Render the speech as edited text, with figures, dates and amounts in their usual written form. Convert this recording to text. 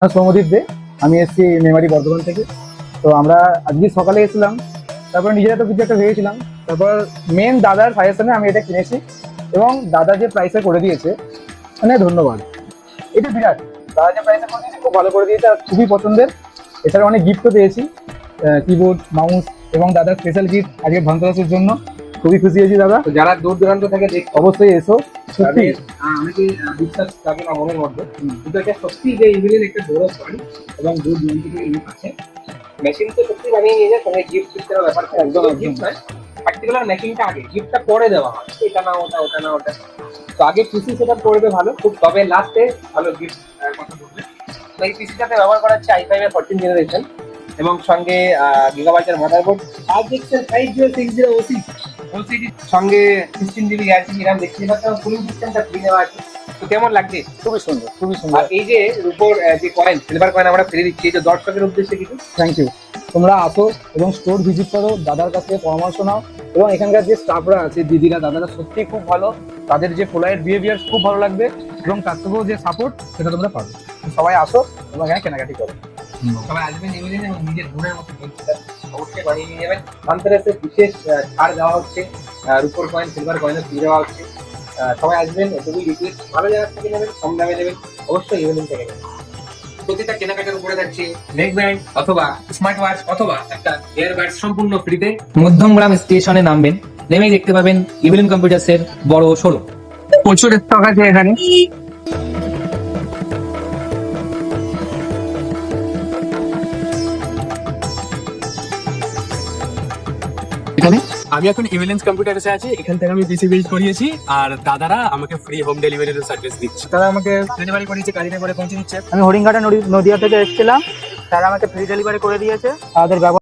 সৌমদীপ দে, আমি এসেছি মেমারি বর্ধমান থেকে। তো আমরা আজকে সকালে এসেছিলাম, তারপর নিজেরা তো কিছু একটা ভেবেছিলাম, তারপর মেন দাদার সাজেশনে আমি এটা কিনেছি এবং দাদা যে প্রাইসে করে দিয়েছে মানে ধন্যবাদ। এটা বিরাট, দাদা যে প্রাইসে করে দিয়েছে খুব ভালো করে দিয়েছে আর খুবই পছন্দের। এছাড়া অনেক গিফটও পেয়েছি, কিবোর্ড, মাউস এবং দাদার স্পেশাল গিফট আজকে ধনতেরাসের জন্য। খুবই খুশি হয়েছি দাদা। তো যারা দূর দূরান্ত থেকে দেখছে অবশ্যই এসো, সত্যি তাদের অনেকে বিশ্বাস থাকে না মনের মধ্যে, কিন্তু এটা সত্যি যে ইভিলের একটা বড় ব্র্যান্ড এবং দূর দূরান্ত থেকে ইউজ আছে। মেশিন তো সত্যি বানিয়ে নিয়ে যায়, সঙ্গে গিফট সিস্টেমের ব্যাপার একদম, একদম। গিফট নয়, পার্টিকুলার মেশিনটা আগে, গিফটটা পরে দেওয়া হয়, এটা না ওটা, ওটা না ওটা। তো আগে পিসি সেটা করবে ভালো, খুব তবে লাস্টে ভালো গিফট কথা বলবে। তো এই পিসিটাতে ব্যবহার করা হচ্ছে i5 এর 14 জেনারেশন এবং সঙ্গে গিগাবাইটের মাদারবোর্ড, 56060 ওসিডি, সঙ্গে 16 জিবি RGB RAM। দেখতে পাচ্ছ কুলিং সিস্টেমটা ফ্রি দেওয়া আছে। তো কেমন লাগছে? খুবই সুন্দর, খুবই আর সুন্দর। এই যে রূপোর যে কয়েন, সিলভার কয়েন আমরা ফিরে দিচ্ছি, এই যে দর্শকের উদ্দেশ্যে কিছু। Thank you. তোমরা আসো এবং স্টোর ভিজিট করো, দাদার কাছ থেকে পরামর্শ নাও এবং এখানকার যে স্টাফরা আছে, দিদিরা, দাদারা সত্যি খুব ভালো। তাদের যে পোলাইট বিহেভিয়ার খুব ভালো লাগবে এবং তার থেকেও যে সাপোর্ট সেটা তোমরা পাবে। তো সবাই আসো এবং এখানে কেনাকাটি করো। সবাই আসবেন নিবেদিন এবং নিজের গুণের মতো জিনিসটা অবশ্যই বানিয়ে নিয়ে যাবেন। ধনতেরাসে বিশেষ ছাড় দেওয়া হচ্ছে, রূপোর কয়েন, সিলভার কয়েনও ফ্রি দেওয়া হচ্ছে। সবাই আসবেন, এটুকুই রিকোয়েস্ট। ভালো জায়গা থেকে নেবেন, কম দামে নেবেন, অবশ্যই ইভিনিং থেকে নেবেন। প্রতিটা কেনাকাটার উপরে থাকছে নেক ব্যান্ড অথবা স্মার্ট ওয়াচ অথবা একটা এয়ারবাডস সম্পূর্ণ ফ্রিতে। মধ্যমগ্রাম স্টেশনে নামবেন, নেমেই দেখতে পাবেন ইভিলিন কম্পিউটার্সের বড় শোরুম। প্রচুর স্টক আছে এখানে। আমি এখন ইভিলেন্স কম্পিউটার্সে আছি, এখান থেকে আমি পিসি বিল্ড করিয়েছি আর দাদারা আমাকে ফ্রি হোম ডেলিভারির সার্ভিস দিচ্ছে। তারা আমাকে ডেলিভারি করিয়েছে, গাড়িতে করে পৌঁছে দিচ্ছে। আমি হরিণঘাটা নদিয়া থেকে এসেছিলাম, তারা আমাকে ফ্রি ডেলিভারি করে দিয়েছে। তাদের ব্যবহার